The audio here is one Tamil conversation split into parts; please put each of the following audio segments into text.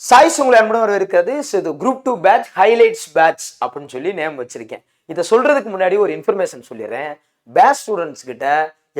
சாய்ஸ் உங்களை அன்புடன் இருக்கிறது. இது குரூப் 2 பேட்ச் ஹைலைட்ஸ் பேட்ச் அப்படின்னு சொல்லி நேம் வச்சிருக்கேன். இதை சொல்றதுக்கு முன்னாடி ஒரு இன்ஃபர்மேஷன் சொல்லிடுறேன். பேட்ச் ஸ்டூடெண்ட்ஸ் கிட்ட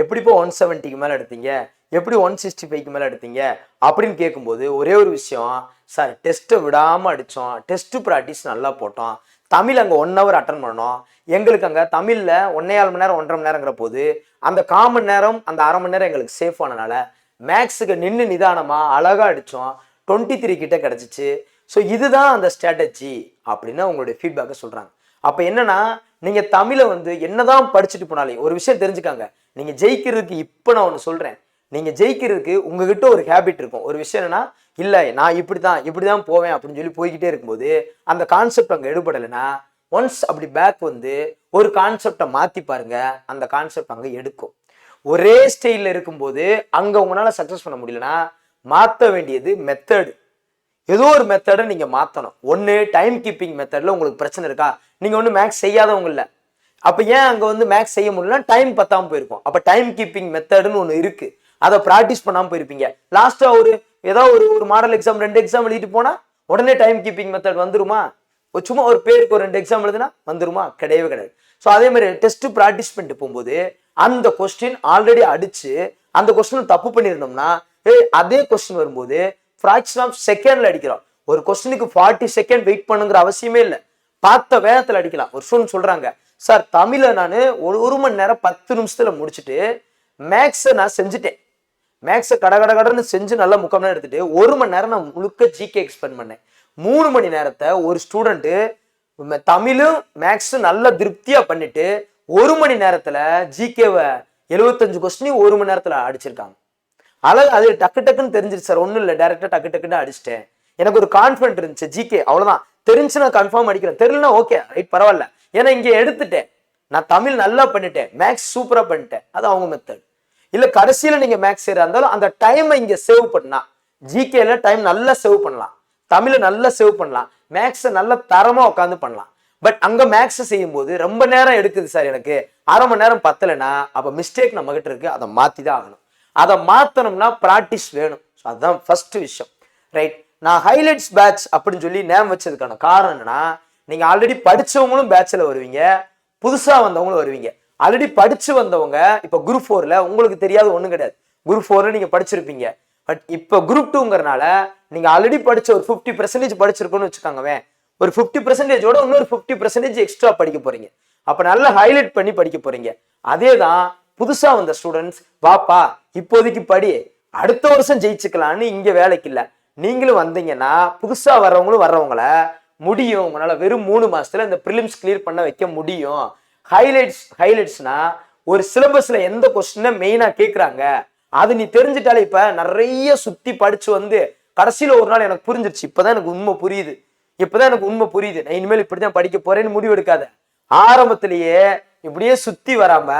எப்படிப்போ 170க்கு மேலே எடுத்தீங்க, எப்படி 165க்கு மேலே எடுத்தீங்க அப்படின்னு கேட்கும்போது ஒரே ஒரு விஷயம், சார் டெஸ்ட்டை விடாமல் அடித்தோம், டெஸ்ட் ப்ராக்டிஸ் நல்லா போட்டோம், தமிழ் அங்கே 1 hour அட்டன் பண்ணோம், எங்களுக்கு அங்கே தமிழில் 1.25 மணி நேரம் 1.5 மணி நேரங்கிற போது அந்த 1/4 மணி நேரம் அந்த 1/2 மணி நேரம் எங்களுக்கு சேஃப் ஆனனால மேக்ஸுக்கு நின்று நிதானமாக அழகாக அடித்தோம், 23 கிட்ட கிடச்சிச்சு. ஸோ இதுதான் அந்த ஸ்ட்ராட்டஜி அப்படின்னு உங்களுடைய ஃபீட்பேக்கை சொல்கிறாங்க. அப்போ என்னன்னா, நீங்கள் தமிழை என்னதான் படிச்சுட்டு போனாலே ஒரு விஷயம் தெரிஞ்சுக்காங்க. நீங்கள் ஜெயிக்கிறதுக்கு இப்போ நான் ஒன்று சொல்கிறேன், நீங்கள் ஜெயிக்கிறதுக்கு உங்ககிட்ட ஒரு ஹேபிட் இருக்கும். ஒரு விஷயம் என்னன்னா, இல்லை நான் இப்படி தான் போவேன் அப்படின்னு சொல்லி போய்கிட்டே இருக்கும்போது அந்த கான்செப்ட் அங்கே எடுபடலைன்னா ஒன்ஸ் அப்படி பேக் ஒரு கான்செப்டை மாற்றி பாருங்க, அந்த கான்செப்ட் அங்கே எடுக்கும். ஒரே ஸ்டைலில் இருக்கும்போது அங்கே உங்களால் சக்ஸஸ் பண்ண முடியலன்னா மாற்ற வேண்டியது மெத்தடு. ஏதோ ஒரு மெத்தடை நீங்கள் மாற்றணும். ஒன்று டைம் கீப்பிங் மெத்தடில் உங்களுக்கு பிரச்சனை இருக்கா, நீங்கள் ஒன்று மேக்ஸ் செய்யாதவங்க இல்லை, அப்போ ஏன் அங்கே மேக்ஸ் செய்ய முடியலன்னா டைம் பத்தாமல் போயிருக்கும். அப்போ டைம் கீப்பிங் மெத்தடுன்னு ஒன்று இருக்குது, அதை ப்ராக்டிஸ் பண்ணாமல் போயிருப்பீங்க. லாஸ்ட்டாக ஏதோ ஒரு மாடல் எக்ஸாம் 2 எக்ஸாம் எழுதிட்டு போனால் உடனே டைம் கீப்பிங் மெத்தட் வந்துருமா? சும்மா ஒரு பேருக்கு ஒரு 2 எக்ஸாம் எழுதுனா வந்துருமா? கிடையவே கிடையாது. ஸோ அதே மாதிரி டெஸ்ட் ப்ராக்டிஸ் பண்ணிட்டு போகும்போது அந்த கொஸ்டின் ஆல்ரெடி அடிச்சு அந்த கொஸ்டின் தப்பு பண்ணியிருந்தோம்னா அதே கொஸ்டின் வரும்போது ஃப்ராக்ஷன் ஆஃப் செகண்ட்ல அடிக்கிறோம். ஒரு கொஸ்டினுக்கு 40 செகண்ட் வெயிட் பண்ணுங்கிற அவசியமே இல்லை, பார்த்த வேகத்தில் அடிக்கலாம். ஒரு ஸ்டூடெண்ட் சொல்றாங்க, சார் தமிழை நான் 1 மணி நேரம் 10 நிமிஷத்துல முடிச்சுட்டு மேக்ஸை நான் செஞ்சுட்டேன், மேக்ஸை கடன்னு செஞ்சு நல்லா 3/4 மணி நேரம் எடுத்துட்டு 1 மணி நேரம் நான் முழுக்க ஜிகே எக்ஸ்பிளைன் பண்ணேன். 3 மணி நேரத்தை ஒரு ஸ்டூடெண்ட்டு தமிழும் மேக்ஸும் நல்லா திருப்தியா பண்ணிட்டு 1 மணி நேரத்துல ஜிகேவை 75 கொஸ்டின் 1 மணி நேரத்துல அடிச்சிருக்காங்க. அது டக்குன்னு தெரிஞ்சிருச்சு சார், ஒன்றும் இல்லை, டேரக்டா டக்குன்னு அடிச்சிட்டேன், எனக்கு ஒரு கான்ஃபிடென்ட் இருந்துச்சு, ஜிகே அவ்வளோதான், தெரிஞ்சு நான் கன்ஃபார்ம் அடிக்கிறேன், தெரியலனா ஓகே ரைட் பரவாயில்ல, ஏன்னா இங்கே எடுத்துட்டேன், நான் தமிழ் நல்லா பண்ணிட்டேன், மேக்ஸ் சூப்பரா பண்ணிட்டேன். அது அவங்க மெத்தட். இல்லை கடைசியில் நீங்க மேக்ஸ் செய்யறா இருந்தாலும் அந்த டைமை இங்கே சேவ் பண்ணா, ஜிகேல டைம் நல்லா சேவ் பண்ணலாம், தமிழை நல்லா சேவ் பண்ணலாம், மேக்ஸை நல்ல தரமா உட்காந்து பண்ணலாம். பட் அங்க மேக்ஸ் செய்யும் போது ரொம்ப நேரம் எடுக்குது சார், எனக்கு 1/2 மணி நேரம் பத்தலைன்னா அப்போ மிஸ்டேக் நம்ம கிட்ட இருக்கு, அதை மாற்றி தான் ஆகணும். அதை மாற்றணும்னா ப்ராக்டிஸ் வேணும். ஸோ அதுதான் ஃபர்ஸ்ட் விஷயம். ரைட், நான் ஹைலைட்ஸ் பேட்ச் அப்படின்னு சொல்லி நேம் வச்சதுக்கான காரணம் என்னன்னா, நீங்க ஆல்ரெடி படிச்சவங்களும் பேட்சில் வருவீங்க, புதுசா வந்தவங்களும் வருவீங்க. ஆல்ரெடி படிச்சு வந்தவங்க இப்போ குரூப் 4ல உங்களுக்கு தெரியாது ஒன்றும் கிடையாது, குரூப் 4ல நீங்க படிச்சிருப்பீங்க. பட் இப்போ குரூப் 2ங்கிறனால நீங்க ஆல்ரெடி படிச்ச ஒரு 50% படிச்சிருக்கோன்னு வச்சுக்காங்கவே, ஒரு 50%ஓட இன்னொரு 50% எக்ஸ்ட்ரா படிக்க போறீங்க. அப்ப நல்லா ஹைலைட் பண்ணி படிக்க போறீங்க. அதே தான் புதுசா வந்த ஸ்டூடெண்ட்ஸ், வாப்பா இப்போதைக்கு படி, அடுத்த வருஷம் ஜெயிச்சுக்கலான்னு இங்க வேலைக்கு இல்லை, நீங்களும் வந்தீங்கன்னா புதுசா வர்றவங்கள முடியும், உங்களால வெறும் 3 மாசத்துல இந்த ப்ரிலிம்ஸ் கிளியர் பண்ண வைக்க முடியும். ஹைலைட்ஸ்னா ஒரு சிலபஸ்ல எந்த கொஸ்டினை மெயினா கேட்கறாங்க அது நீ தெரிஞ்சுட்டாலே, இப்ப நிறைய சுத்தி படிச்சு கடைசியில ஒரு நாள் எனக்கு புரிஞ்சிருச்சு, இப்பதான் எனக்கு உண்மை புரியுது, நான் இனிமேல் இப்படிதான் படிக்க போறேன்னு முடிவு எடுக்காத. ஆரம்பத்திலேயே இப்படியே சுத்தி வராம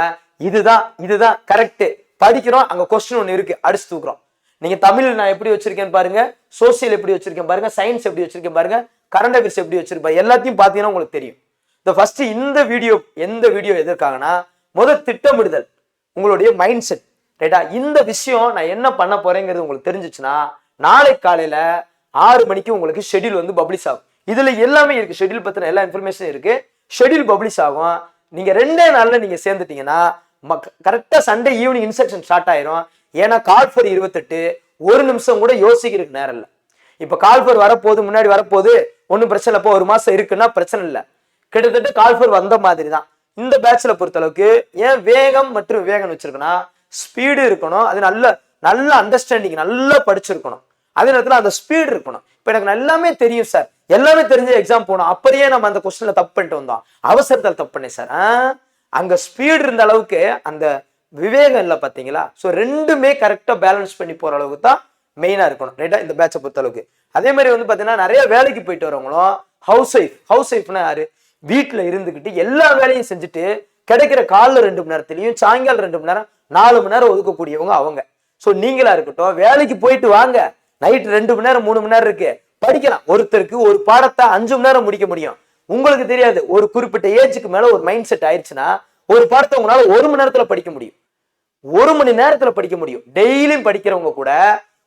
இதுதான் கரெக்ட் படிக்கிறோம், அங்க கொஸ்டின் ஒண்ணு இருக்கு அடிச்சு தூக்குறோம். நீங்க தமிழ் நான் எப்படி வச்சிருக்கேன் பாருங்க, சோசியல் எப்படி வச்சிருக்கேன் பாருங்க, சயின்ஸ் எப்படி வச்சிருக்கேன் பாருங்க, கரண்ட் அஃபேர்ஸ் எப்படி வச்சிருப்பேன், எல்லாத்தையும் பாத்தீங்கன்னா உங்களுக்கு தெரியும். ஃபர்ஸ்ட் இந்த வீடியோ எதற்காகனா, முதல் திட்டமிடுதல், உங்களுடைய மைண்ட் செட். ரைட்டா, இந்த விஷயம் நான் என்ன பண்ண போறேங்கிறது உங்களுக்கு தெரிஞ்சிச்சுன்னா நாளை காலையில 6 மணிக்கு உங்களுக்கு ஷெட்யூல் பப்ளிஷ் ஆகும். இதுல எல்லாமே இருக்கு, ஷெட்யூல் பத்தின எல்லா இன்ஃபர்மேஷன் இருக்கு, ஷெட்யூல் பப்ளிஷ் ஆகும். நீங்க 2 நாள்ல நீங்க சேர்ந்துட்டீங்கன்னா கரெக்டா சண்டே ஈவினிங் இன்ஸ்ட்ரக்ஷன் ஸ்டார்ட் ஆயிரும். ஏன்னா கால் ஃபார் 28 1 நிமிஷம் கூட யோசிக்கிறதுக்கு நேரம் இல்லை. இப்ப கால் ஃபார் வரப்போது, முன்னாடி வரப்போது, ஒன்னும் பிரச்சனை இல்லை, 1 மாசம் இருக்குன்னா பிரச்சனை இல்லை, கிட்டத்தட்ட கால் ஃபார் வந்த மாதிரி தான். இந்த பேட்ச்ல பொறுத்த அளவுக்கு ஏன் வேகம் மற்றும் விவேகம் வச்சிருக்கனா, ஸ்பீடு இருக்கணும், அது நல்ல அண்டர்ஸ்டாண்டிங், நல்லா படிச்சிருக்கணும், அதே நேரத்தில் அந்த ஸ்பீடு இருக்கணும். இப்ப எனக்கு எல்லாமே தெரியும் சார், எல்லாமே தெரிஞ்ச எக்ஸாம் போனோம், அப்படியே நம்ம அந்த கொஸ்டின்ல தப்பு பண்ணிட்டு வந்தோம், அவசரத்தில் தப்பு பண்ணேன் சார், அங்க ஸ்பீடு இருந்த அளவுக்கு அந்த விவேகம் இல்லை பாத்தீங்களா? ஸோ 2மே கரெக்டா பேலன்ஸ் பண்ணி போற அளவுக்கு தான் மெயினா இருக்கணும். ரைட்டா, இந்த பேட்சை பொறுத்த அளவுக்கு. அதே மாதிரி பாத்தீங்கன்னா நிறைய வேலைக்கு போயிட்டு வரவங்களும் ஹவுஸ் ஒய்ஃப்னா யாரு, வீட்டுல இருந்துகிட்டு எல்லா வேலையும் செஞ்சுட்டு கிடைக்கிற காலைல 2 மணி நேரத்திலையும் சாயங்காலம் 2 மணி நேரம் 4 மணி நேரம் ஒதுக்கக்கூடியவங்க அவங்க. ஸோ நீங்களா இருக்கட்டும், வேலைக்கு போயிட்டு வாங்க, நைட் 2 மணி நேரம் 3 மணி நேரம் இருக்கு, படிக்கலாம். ஒருத்தருக்கு ஒரு பாடத்தை 5 மணி நேரம் முடிக்க முடியும், உங்களுக்கு தெரியாது. ஒரு குறிப்பிட்ட ஏஜுக்கு மேல ஒரு மைண்ட் செட் ஆயிடுச்சுன்னா ஒரு பாடத்தை உங்களால 1 மணி நேரத்துல படிக்க முடியும், 1 மணி நேரத்துல படிக்க முடியும். டெய்லியும் படிக்கிறவங்க கூட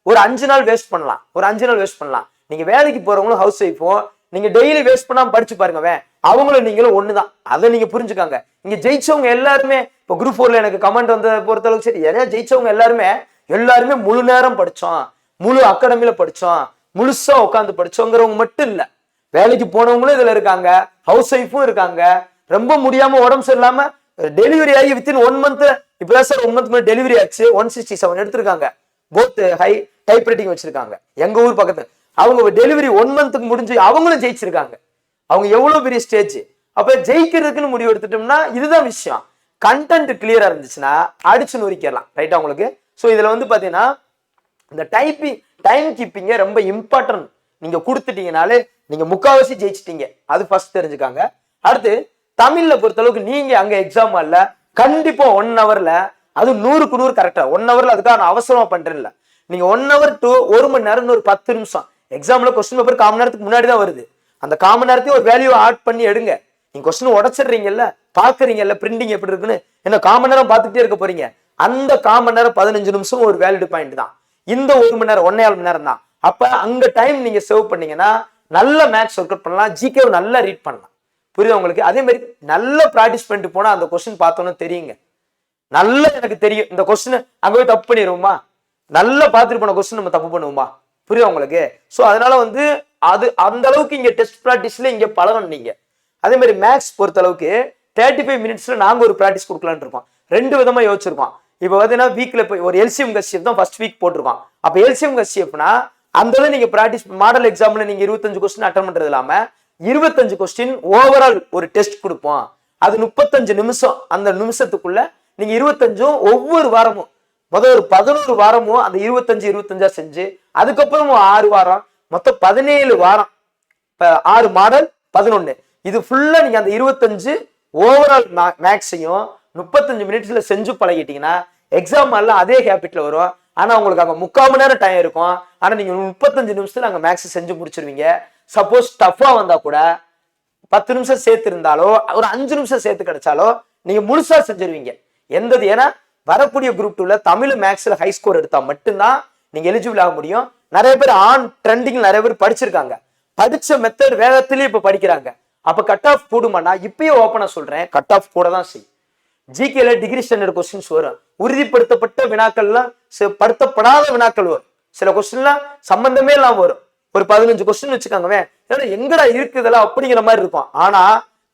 ஒரு 5 நாள் வேஸ்ட் பண்ணலாம், நீங்க வேலைக்கு போறவங்களும் ஹவுஸ் ஒய்ஃபும் நீங்க டெய்லி வேஸ்ட் பண்ணாம படிச்சு பாருங்க, அவங்களும் நீங்களும் ஒண்ணுதான். அதை நீங்க புரிஞ்சுக்காங்க. இங்க ஜெயிச்சவங்க எல்லாருமே இப்போ குரூப் 4ல எனக்கு கமெண்ட் வந்த பொறுத்தளவுக்கு சரி, நிறைய ஜெயிச்சவங்க எல்லாருமே முழு நேரம் படிச்சோம், முழு அகாடமில படிச்சோம், முழுசா உட்காந்து படிச்சோங்கிறவங்க மட்டும் இல்ல, வேலைக்கு போனவங்களும் இதுல இருக்காங்க, ஹவுஸ் ஒய்ஃபும் இருக்காங்க. ரொம்ப முடியாம உடம்பு சரியில்லாம டெலிவரி ஆகி வித்தின் 1 மந்த், இப்பதான் சார் 1 மந்த் டெலிவரி ஆச்சு, 167 எடுத்திருக்காங்க, போத் ஹை டைப் ரைட்டிங் வச்சிருக்காங்க எங்க ஊர் பக்கத்துல. அவங்க டெலிவரி 1 மந்த்துக்கு முடிஞ்சு அவங்களும் ஜெயிச்சிருக்காங்க. அவங்க எவ்வளவு பெரிய ஸ்டேஜ். அப்ப ஜெயிக்கிறதுக்குன்னு முடிவு எடுத்துட்டோம்னா இதுதான் விஷயம். கண்டென்ட் கிளியரா இருந்துச்சுன்னா அடிச்சு நொறிக்கலாம், ரைட்டா உங்களுக்கு. ஸோ இதுல வந்து பாத்தீங்கன்னா இந்த டைம் கீப்பிங்க ரொம்ப இம்பார்ட்டன்ட். நீங்க கொடுத்துட்டீங்கனாலே நீங்க முக்காவாசி ஜெயிச்சிட்டீங்க, அது ஃபர்ஸ்ட் தெரிஞ்சுக்காங்க. அடுத்து தமிழ்ல பொறுத்தளவுக்கு நீங்க அங்க எக்ஸாம் இல்ல, கண்டிப்பா 1 ஹவர்ல, அது 100க்கு 100 கரெக்டா 1 ஹவர்ல, அதுக்காக நான் அவசரமா பண்றேன்ல. நீங்க 1 ஹவர் டு 1 மணி நேரம் ஒரு 10 நிமிஷம், எக்ஸாம்ல கொஸ்டின் பேப்பர் 1/4 மணி நேரத்துக்கு முன்னாடி தான் வருது, அந்த 1/4 மணி நேரத்தையும் ஒரு வேல்யூ ஆட் பண்ணி எடுங்க. நீங்க கொஸ்டின் உடச்சிடுறீங்கல்ல, பாக்குறீங்கல்ல பிரிண்டிங் எப்படி இருக்குன்னு, என்ன 1/4 மணி நேரம் பார்த்துட்டே இருக்க போறீங்க. அந்த 1/4 மணி நேரம் 15 நிமிஷம் ஒரு வேலிட் பாயிண்ட் தான். இந்த 1 மணி நேரம் 1.5 மணி நேரம் தான். அப்ப அங்க டைம் நீங்க சேவ் பண்ணீங்கன்னா நல்ல மேக்ஸ் ஒர்க் அவுட் பண்ணலாம், ஜிகே நல்லா ரீட் பண்ணலாம். புரியுது உங்களுக்கு. அதே மாதிரி நல்ல ப்ராக்டிஸ் பண்ணிட்டு போனா அந்த கொஸ்டின் பார்த்தோன்னு தெரியுங்க. நல்லா எனக்கு தெரியும் இந்த கொஸ்டின் அங்க போய் தப்பு பண்ணிடுவோமா, நல்லா பார்த்துட்டு போன கொஸ்டின் நம்ம தப்பு பண்ணுவோமா, புரியுது உங்களுக்கு. ஸோ அதனால வந்து அது அந்த அளவுக்கு இங்க டெஸ்ட் ப்ராக்டிஸ்ல இங்க பழகணும் நீங்க. அதே மாதிரி மேக்ஸ் பொறுத்த அளவுக்கு 35 மினிட்ஸ்ல நாங்க ஒரு ப்ராக்டிஸ் கொடுக்கலான்னு இருக்கோம். 2 விதமா யோசிச்சிருக்கோம். இப்போ பார்த்தீங்கன்னா வீக்ல போய் ஒரு எல்சிஎம் கசிஎஃப் தான் ஃபர்ஸ்ட் வீக் போட்டிருக்கோம். அப்போ எல்சிஎம் கசிஎஃப்னா அந்த நீங்க ப்ராக்டிஸ் மாடல் எக்ஸாம்ல நீங்க 25 கொஸ்டின் அட்டன் பண்றது இல்லாம 25 கொஸ்டின் ஓவரால் ஒரு டெஸ்ட் கொடுப்போம். அது 35 நிமிஷம். அந்த நிமிஷத்துக்குள்ள நீங்க 25 ஒவ்வொரு வாரமும் முதல் ஒரு 11 வாரமும் அந்த 25 செஞ்சு, அதுக்கப்புறம் 6 வாரம், மொத்தம் 17 வாரம், 6 மாடல் 11, இது ஃபுல்லா நீங்க அந்த 25 ஓவரால் மேக்ஸையும் 35 மினிட்ஸ்ல செஞ்சு பழகிட்டீங்கன்னா எக்ஸாம் எல்லாம் அதே ஹேபிட்ல வரும். ஆனா உங்களுக்கு அங்க 3/4 மணி நேரம் டைம் இருக்கும், ஆனா நீங்க 35 நிமிஷத்துல அங்க மேக்ஸ் செஞ்சு முடிச்சிருவீங்க. சப்போஸ் டஃபா வந்தா கூட 10 நிமிஷம் சேர்த்து இருந்தாலோ ஒரு 5 நிமிஷம் சேர்த்து கிடைச்சாலோ நீங்க முழுசா செஞ்சிருவீங்க. ஏன்னா வரக்கூடிய குரூப் 2ல தமிழ் மேக்ஸ்ல ஹை ஸ்கோர் எடுத்தா மட்டும்தான் நீங்க எலிஜிபிள் ஆக முடியும். நிறைய பேர் ஆன் ட்ரெண்டிங் நிறைய பேர் படிச்சிருக்காங்க, படிச்ச மெத்தட் வேகத்திலேயே இப்ப படிக்கிறாங்க. அப்ப கட் ஆஃப் கூடுமானா இப்பயே ஓப்பனா சொல்றேன், கட் ஆஃப் கூட தான் செய்யும். ஜிகேல டிகிரி ஸ்டாண்டர்ட் கொஸ்டின்ஸ் வரும், உறுதிப்படுத்தப்பட்ட வினாக்கள்லாம் படுத்தப்படாத வினாக்கள் வரும், சில கொஸ்டின்லாம் சம்பந்தமே இல்லாம வரும். ஒரு 15 கொஸ்டின் வச்சுக்காங்க, எங்கடா இருக்குதெல்லாம் அப்படிங்கிற மாதிரி இருக்கும். ஆனா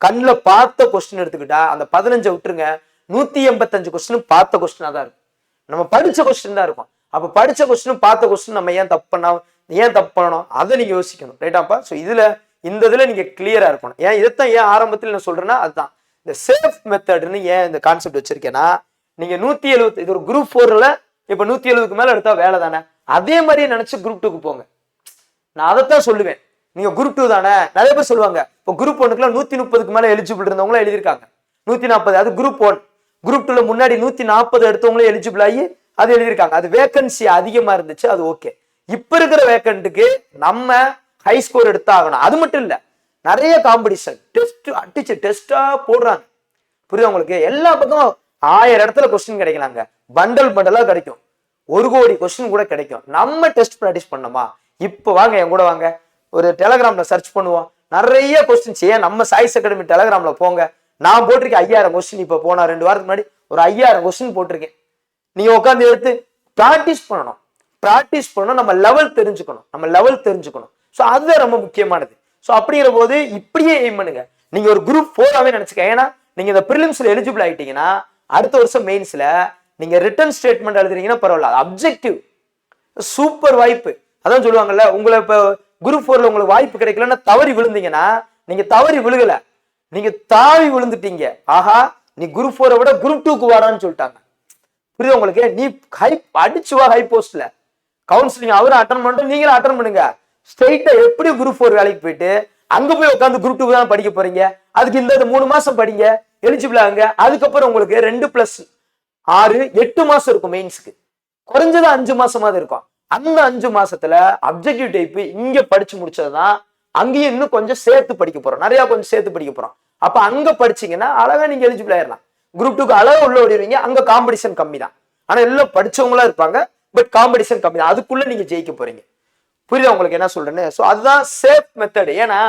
கண்ணுல பார்த்த கொஸ்டின் எடுத்துக்கிட்டா அந்த 15 விட்டுருங்க, 185 கொஸ்டின் பார்த்த கொஸ்டினா தான் இருக்கும், நம்ம படிச்ச கொஸ்டின் தான் இருக்கும். அப்ப படிச்ச கொஸ்டின் பார்த்த கொஸ்டின் நம்ம ஏன் தப்பு பண்ணணும், அதை நீங்க யோசிக்கணும், ரைட்டாப்பா. ஸோ இந்த இதுல நீங்க கிளியரா இருக்கணும். இதைத்தான் ஏன் ஆரம்பத்தில் நான் சொல்றேன்னா அதுதான் இந்த சேஃப் மெத்தட்னு ஏன் இந்த கான்செப்ட் வச்சிருக்கேன்னா, நீங்க 170 இது ஒரு குரூப் 4ல இப்ப 170க்கு மேல எடுத்தா வேலை தானே, அதே மாதிரியே நினைச்சு குரூப் 2க்கு போங்க. நான் அதைத்தான் சொல்லுவேன். நீங்க குரூப் 2 தானே, நிறைய பேர் சொல்லுவாங்க இப்போ குரூப் 1க்குலாம் 130க்கு மேல எலிஜிபிள் இருந்தவங்களும் எழுதியிருக்காங்க, 140, அது குரூப் 1. குரூப் 2ல முன்னாடி 140 எடுத்தவங்களும் எலிஜிபிள் ஆகி அது எழுதியிருக்காங்க. அது வேகன்சி அதிகமா இருந்துச்சு, அது ஓகே. இப்ப இருக்கிற வேகன்ட்டுக்கு நம்ம ஹை ஸ்கோர் எடுத்தாகணும். அது மட்டும் இல்ல, நிறைய காம்படிஷன் டெஸ்ட் அடிச்சு டெஸ்டா போடுறாங்க, புரியுது உங்களுக்கு. எல்லா பக்கம் 1000 இடத்துல கொஸ்டின் கிடைக்கலாங்க, பண்டலா கிடைக்கும், 1 கோடி கொஸ்டின் கூட கிடைக்கும். நம்ம டெஸ்ட் ப்ராக்டிஸ் பண்ணோமா, இப்ப வாங்க என் கூட வாங்க, ஒரு டெலகிராம்ல சர்ச் பண்ணுவோம், நிறைய கொஸ்டின்ஸ். ஏன் நம்ம சாய்ஸ் அகாடமி டெலகிராம்ல போங்க, நான் போட்டிருக்கேன் 5000 கொஸ்டின். இப்ப போனா 2 வாரத்துக்கு முன்னாடி ஒரு 5000 கொஸ்டின் போட்டிருக்கேன். நீங்க உட்காந்து எடுத்து ப்ராக்டிஸ் பண்ணணும், நம்ம லெவல் தெரிஞ்சுக்கணும். ஸோ அதுதான் ரொம்ப முக்கியமானது. ஸோ அப்படிங்கிற போது இப்படியே எய்ம் பண்ணுங்க. நீங்க ஒரு குரூப் 4ஆவே நினைச்சுக்க. ஏன்னா நீங்க இந்த ப்ரிலிம்ஸ்ல எலிஜிபிள் ஆயிட்டீங்கன்னா அடுத்த வருஷம் மெயின்ஸ்ல நீங்க ரிட்டன் ஸ்டேட்மெண்ட் எழுதுறீங்கன்னா பரவாயில்ல, அப்ஜெக்டிவ் சூப்பர் வாய்ப்பு. அதான் சொல்லுவாங்கல்ல, உங்களை இப்ப குரூப் 4ல உங்களுக்கு வாய்ப்பு கிடைக்கலன்னா தவறி விழுந்தீங்கன்னா, நீங்க தவறி விழுகல, நீங்க தாவி விழுந்துட்டீங்க. ஆஹா, நீ குரூப் 4 விட குரூப் 2க்கு வாடான்னு சொல்லிட்டாங்க, புரியுது உங்களுக்கு. நீ அடிச்சு வா ஹை போஸ்ட்ல, கவுன்சிலிங் அவரும் அட்டன் பண்ணிட்டு நீங்களும் அட்டன் பண்ணுங்க. ஸ்ட்ரெயிட்டா எப்படி குரூப் 4 வேலைக்கு போயிட்டு அங்க போய் உட்காந்து குரூப் 2 தான் படிக்க போறீங்க. அதுக்கு இந்த 3 மாசம் படிங்க, எலிஜிபிள் ஆகுங்க. அதுக்கப்புறம் உங்களுக்கு 2+6 8 மாசம் இருக்கும் மெயின்ஸ்க்கு, குறைஞ்சது 5 மாசமாவது இருக்கும். அந்த 5 மாசத்துல அப்ஜெக்டிவ் டைப் இங்க படிச்சு முடிச்சதுதான் அங்கேயும் இன்னும் கொஞ்சம் சேர்த்து படிக்க போறோம், நிறைய கொஞ்சம் சேர்த்து படிக்க போறோம். அப்ப அங்க படிச்சீங்கன்னா அழகா நீங்க எலிஜிபிள் ஆயிடலாம். குரூப் 2க்கு அழகா உள்ள ஓடிடுவீங்க. அங்க காம்படிஷன் கம்மி தான், ஆனா எல்லாம் படிச்சவங்களா இருப்பாங்க, பட் காம்படிஷன் கம்மி தான். அதுக்குள்ள நீங்க ஜெயிக்க போறீங்க. புரியுதா உங்களுக்கு என்ன சொல்றேன்னு? ஸோ அதுதான் சேஃப் மெத்தட். ஏன்னா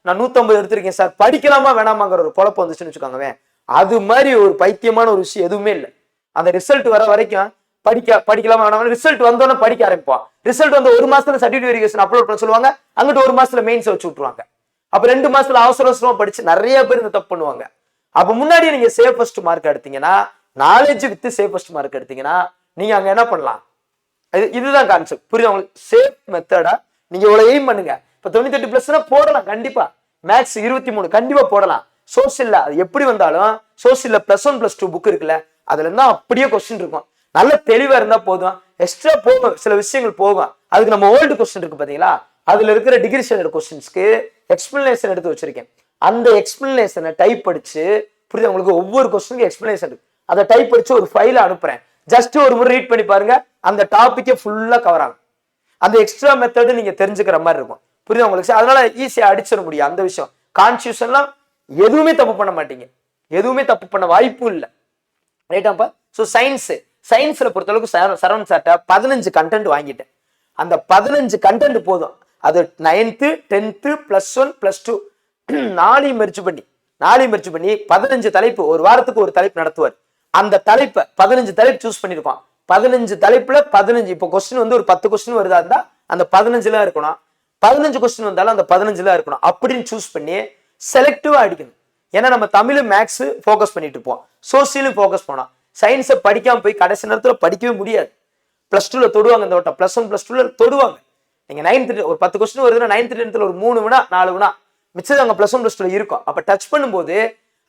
நான் 150 எடுத்திருக்கேன் சார், படிக்கலாமா வேணாமாங்கிற ஒரு குழப்பம் வந்துச்சுன்னு வச்சுக்கோங்க. அது மாதிரி ஒரு பைத்தியமான ஒரு விஷயம் எதுவுமே இல்லை. அந்த ரிசல்ட் வர வரைக்கும் படிக்கலாமா வேணாமா, ரிசல்ட் வந்தோன்னே படிக்க ஆரம்பிப்போம். ரிசல்ட் வந்து 1 மாசத்துல சர்டிஃபிகேட் வெரிஃபிகேஷன் அப்லோட் பண்ண சொல்லுவாங்க, அங்கிட்டு 1 மாசத்துல மெயின்ஸ் வச்சு விட்டுருவாங்க. அப்ப 2 மாசத்துல அவசர அவசரமா படிச்சு நிறைய பேர் இந்த தப்பு பண்ணுவாங்க. அப்ப முன்னாடியே நீங்க சேஃபஸ்ட் மார்க் எடுத்தீங்கன்னா, நாலேஜ் வித் சேஃபஸ்ட் மார்க் எடுத்தீங்கன்னா நீங்க அங்க என்ன பண்ணலாம்? இதுதான் கான்செப்ட். புரியுது உங்களுக்கு? சேஃப் மெத்தடா நீங்க இவ்வளவு எய்ம் பண்ணுங்க. இப்ப 98+ போடலாம் கண்டிப்பா. மேக்ஸ் 23 கண்டிப்பா போடலாம். சோசியல்ல அது எப்படி வந்தாலும் சோசியல்ல +1 +2 புக் இருக்குல்ல, அதுல இருந்தா அப்படியே கொஸ்டின் இருக்கும். நல்ல தெளிவா இருந்தா போதும். எக்ஸ்ட்ரா போகும், சில விஷயங்கள் போகும். அதுக்கு நம்ம ஓல்டு கொஸ்டின் இருக்கு பாத்தீங்களா, அதுல இருக்கிற டிகிரி ஸ்டாண்டர்ட் கொஸ்டின்ஸ்க்கு எக்ஸ்பிளனேஷன் எடுத்து வச்சிருக்கேன். அந்த எக்ஸ்பிளனேஷனை டைப் படிச்சு, புரியுது உங்களுக்கு? ஒவ்வொரு கொஸ்டினுக்கு எக்ஸ்பிளனேஷன் இருக்கு. அதை டைப் படிச்சு ஒரு ஃபைல அனுப்புறேன். ஜஸ்ட் ஒரு முறை ரீட் பண்ணி பாருங்க, அந்த டாபிக்கே ஃபுல்லா கவர் ஆகும். அந்த எக்ஸ்ட்ரா மெத்தட் நீங்க தெரிஞ்சுக்கிற மாதிரி இருக்கும். புரியுது உங்களுக்கு? அதனால ஈஸியா அடிச்சிட முடியும். அந்த விஷயம் கான்ஸ்டியூஷன்லாம் எதுவுமே தப்பு பண்ண மாட்டீங்க, எதுவுமே தப்பு பண்ண வாய்ப்பும் இல்லை. ரைட்டாப்பா? ஸோ சயின்ஸ்ல பொறுத்தளவுக்கு சரவணன் சார்ட்ட 15 கண்டென்ட் வாங்கிட்டேன். அந்த 15 கண்டென்ட் போதும். அது 9th 10th +1 +2 நாளையும் மெர்ஜ் பண்ணி 15 தலைப்பு, ஒரு வாரத்துக்கு ஒரு தலைப்பு நடத்துவார். அந்த தலைப்பை 15 தலைப்பு சூஸ் பண்ணிருக்கோம். 15 தலைப்புல 15, இப்போ கொஸ்டின் வந்து ஒரு 10 கொஸ்டின் வருதா இருந்தா அந்த 15ல இருக்கணும். 15 கொஸ்டின் வந்தாலும் அந்த 15ல இருக்கணும் அப்படின்னு சூஸ் பண்ணி செலக்டிவா அடிக்கணும். ஏன்னா நம்ம தமிழ் மேக்ஸ் ஃபோக்கஸ் பண்ணிட்டு இருப்போம், சோசியலும் ஃபோக்கஸ் பண்ணோம். சயின்ஸை படிக்காம போய் கடைசி நேரத்துல படிக்கவே முடியாது. +2ல தொடுவாங்க, இந்த வட்டம் +1 +2ல தொடுவாங்க. நீங்க 9th ஒரு 10 கொஸ்டின் வருதுன்னா 9th 10th ஒரு 3 வினா 4 வினா மிச்சது அங்க +1 +2ல இருக்கும். அப்ப டச் பண்ணும்போது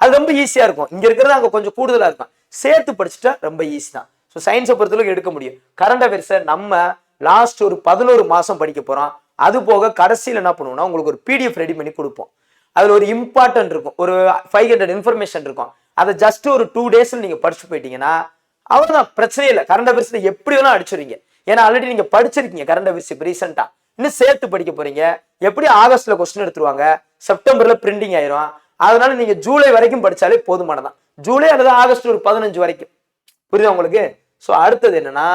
அது ரொம்ப ஈஸியா இருக்கும். இங்க இருக்கிறது அங்க கொஞ்சம் கூடுதலா இருக்கும். சேர்த்து படிச்சுட்டா ரொம்ப ஈஸி தான். ஸோ சயின்ஸை பொறுத்தளவுக்கு எடுக்க முடியும். கரண்ட் அஃபேர்ஸை நம்ம லாஸ்ட் ஒரு 11 மாசம் படிக்க போறோம். அது போக கடைசியில் என்ன பண்ணுவோம்னா உங்களுக்கு ஒரு PDF ரெடி பண்ணி கொடுப்போம். அதுல ஒரு இம்பார்ட்டன்ட் இருக்கும், ஒரு 500 இன்ஃபர்மேஷன் இருக்கும். அதை ஜஸ்ட் ஒரு 2 டேஸ்ல நீங்க படிச்சு போயிட்டீங்கன்னா அவ்வளவுதான், பிரச்சனை இல்லை. கரண்ட் அஃபேர்ஸ்ல எப்படி வேணா அடிச்சுறீங்க. ஏன்னா ஆல்ரெடி நீங்க படிச்சிருக்கீங்க கரண்ட் அஃபேர்ஸ். இப்போ ரீசெண்டா இன்னும் சேர்த்து படிக்க போறீங்க. எப்படி ஆகஸ்ட்ல கொஸ்டின் எடுத்துருவாங்க, செப்டம்பர்ல பிரிண்டிங் ஆயிரும். அதனால நீங்க ஜூலை வரைக்கும் படிச்சாலே போதுமானதான். ஜூலை அல்லது ஆகஸ்ட் ஒரு 15 வரைக்கும். புரியுதா உங்களுக்கு? ஸோ அடுத்தது என்னன்னா,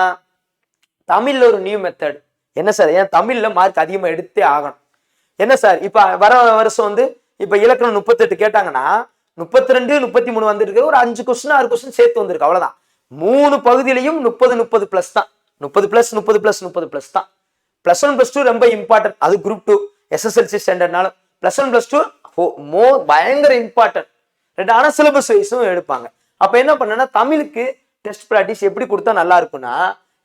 தமிழ்ல ஒரு நியூ மெத்தட். என்ன சார், ஏன் தமிழ்ல மார்க் அதிகமா எடுத்தே ஆகணும்? என்ன சார், இப்ப வர வருஷம் வந்து இப்ப இலக்கணம் 38 கேட்டாங்கன்னா 32 33 வந்துருக்கு. ஒரு 5 கொஸ்டின் 6 கொஸ்டின் சேர்த்து வந்திருக்கு, அவ்வளவுதான். 3 பகுதியிலையும் 30+ தான். 30+30+30+ தான். +1 +2 ரொம்ப இம்பார்ட்டன்ட். அது குரூப் 2 SSLC ஸ்டாண்டர்ட்னால +1 +2 பயங்கர இம்பார்ட்டன்ட். ஆனா சிலபஸ் வைஸும் எடுப்பாங்க. அப்ப என்ன பண்ணனா, தமிழுக்கு டெஸ்ட் பிராக்டிஸ் எப்படி கொடுத்தா நல்லா இருக்கும்னா,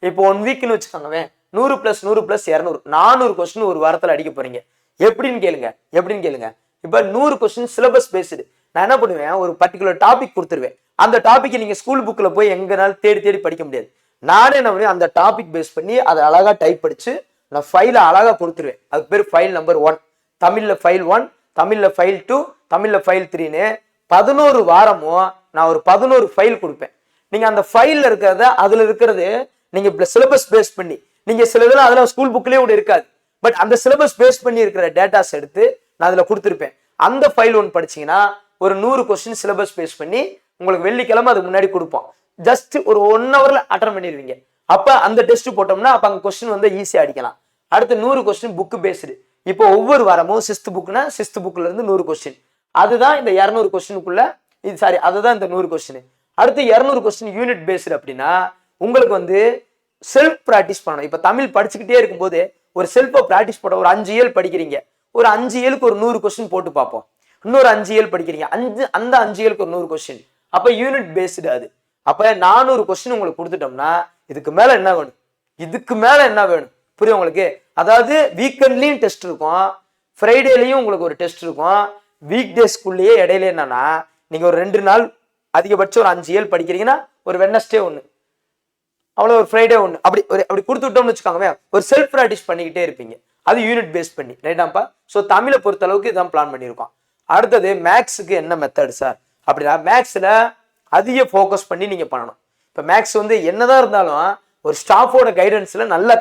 இப்போ 1 வீக்னு வச்சுக்கோங்க, 100+100+200 400 கொஸ்டின் ஒரு வாரத்துல அடிக்க போறீங்க. எப்படின்னு கேளுங்க. இப்ப 100 கொஸ்டின் சிலபஸ் பேஸ்டு. நான் என்ன பண்ணுவேன், ஒரு பர்டிகுலர் டாபிக் கொடுத்துருவேன். அந்த டாபிக் நீங்க ஸ்கூல் புக்ல போய் எங்கனாலும் தேடி படிக்க முடியாது. நானே என்ன பண்ணுவேன், அந்த டாபிக் பேஸ் பண்ணி அதை அழகா டைப் படிச்சு நான் ஃபைல அழகா கொடுத்துருவேன். அதுக்கு பேர் ஃபைல் நம்பர் 1, தமிழ்ல ஃபைல் 1, தமிழ்ல ஃபைல் 2, தமிழ்ல ஃபைல் 3ன்னு 11 வாரமும் நான் ஒரு 11 ஃபைல் கொடுப்பேன். நீங்க அந்த ஃபைல்ல இருக்கிறத அதுல இருக்கிறது நீங்க சிலபஸ் பேஸ் பண்ணி, நீங்க சில இதெல்லாம் அதெல்லாம் ஸ்கூல் புக்லயே கூட இருக்காது, பட் அந்த சிலபஸ் பேஸ் பண்ணி இருக்கிற டேட்டாஸ் எடுத்து நான் அதுல கொடுத்துருப்பேன். அந்த ஃபைல் 1 படிச்சீங்கன்னா ஒரு 100 கொஸ்டின் சிலபஸ் பேஸ் பண்ணி உங்களுக்கு வெள்ளிக்கிழமை அதுக்கு முன்னாடி கொடுப்போம். ஜஸ்ட் ஒரு 1 ஹவர்ல அட்டன் பண்ணிடுவீங்க. அப்ப அந்த டெஸ்ட் போட்டோம்னா அப்ப அங்க கொஸ்டின் வந்து ஈஸியா அடிக்கலாம். அடுத்து 100 கொஸ்டின் புக் பேஸ்டு. இப்போ ஒவ்வொரு வாரமும் 6th புக்னா 6th புக்ல இருந்து 100 கொஸ்டின். அதுதான் இந்த 200 கொஸ்டினுக்குள்ள அதுதான் இந்த 100 கொஸ்டின். அடுத்து 200 கொஸ்டின் யூனிட் பேஸ்டு. அப்படின்னா உங்களுக்கு வந்து செல்ஃப் பிராக்டிஸ் பண்ணணும். இப்ப தமிழ் படிச்சுக்கிட்டே இருக்கும்போது ஒரு செல்ஃபை பிராக்டிஸ் போட, ஒரு 5 இயல் படிக்கிறீங்க, ஒரு 5 இயலுக்கு ஒரு 100 கொஸ்டின் போட்டு பார்ப்போம். இன்னொரு 5 இயல் படிக்கிறீங்க, அந்த 5 இயலுக்கு ஒரு 100 கொஸ்டின். அப்ப யூனிட் பேஸ்டு அது. அப்ப 400 கொஸ்டின் உங்களுக்கு கொடுத்துட்டோம்னா இதுக்கு மேல என்ன வேணும்? புரியும் உங்களுக்கு? அதாவது வீக்கெண்ட்லயும் டெஸ்ட் இருக்கும், ஃப்ரைடேலையும் உங்களுக்கு ஒரு டெஸ்ட் இருக்கும். வீக் டேஸ்க்குள்ளேயே இடையில என்னன்னா, நீங்க ஒரு 2 நாள் அதிகபட்சம் ஒரு 5 இயல் படிக்கிறீங்கன்னா ஒரு வெட்னஸ்டே 1, அவ்வளவு ஒரு ஃப்ரைடே 1, அப்படி கொடுத்து விட்டோம்னு வச்சுக்கோங்க, ஒரு செல்ஃப் ப்ராக்டிஸ் பண்ணிக்கிட்டே இருப்பீங்க. அது யூனிட் பேஸ் பண்ணி. ரைட்டாப்பா? ஸோ தமிழை பொறுத்த அளவுக்கு இதான் பிளான் பண்ணியிருக்கோம். அடுத்தது மேக்ஸுக்கு என்ன மெத்தட் சார் அப்படின்னா, மேக்ஸ்ல அதிக ஃபோக்கஸ் பண்ணி நீங்க பண்ணணும். இப்போ மேக்ஸ் வந்து என்னதான் இருந்தாலும் ஒரு ஸ்டாஃபோட கைடன்ஸ்ல நல்லா